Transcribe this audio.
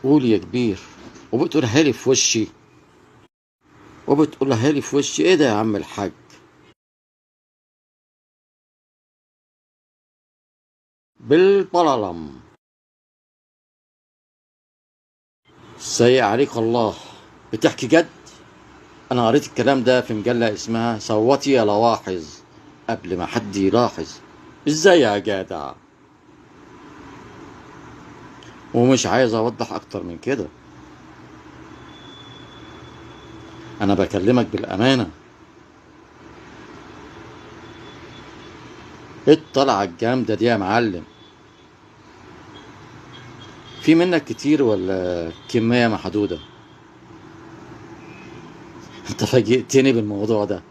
قول يا كبير. وبتقولها لي في وشي ايه ده يا عم الحاج؟ بالبلالم. سيء عليك الله. بتحكي جد؟ انا قريت الكلام ده في مجلة اسمها صوتي يا لواحظ قبل ما حد يلاحظ. ازاي يا جدع؟ ومش عايز اوضح اكتر من كده. انا بكلمك بالامانة. ايه الطلعة الجامدة دي يا معلم؟ في منك كتير ولا كمية محدودة؟ انت فاجئتني بالموضوع ده.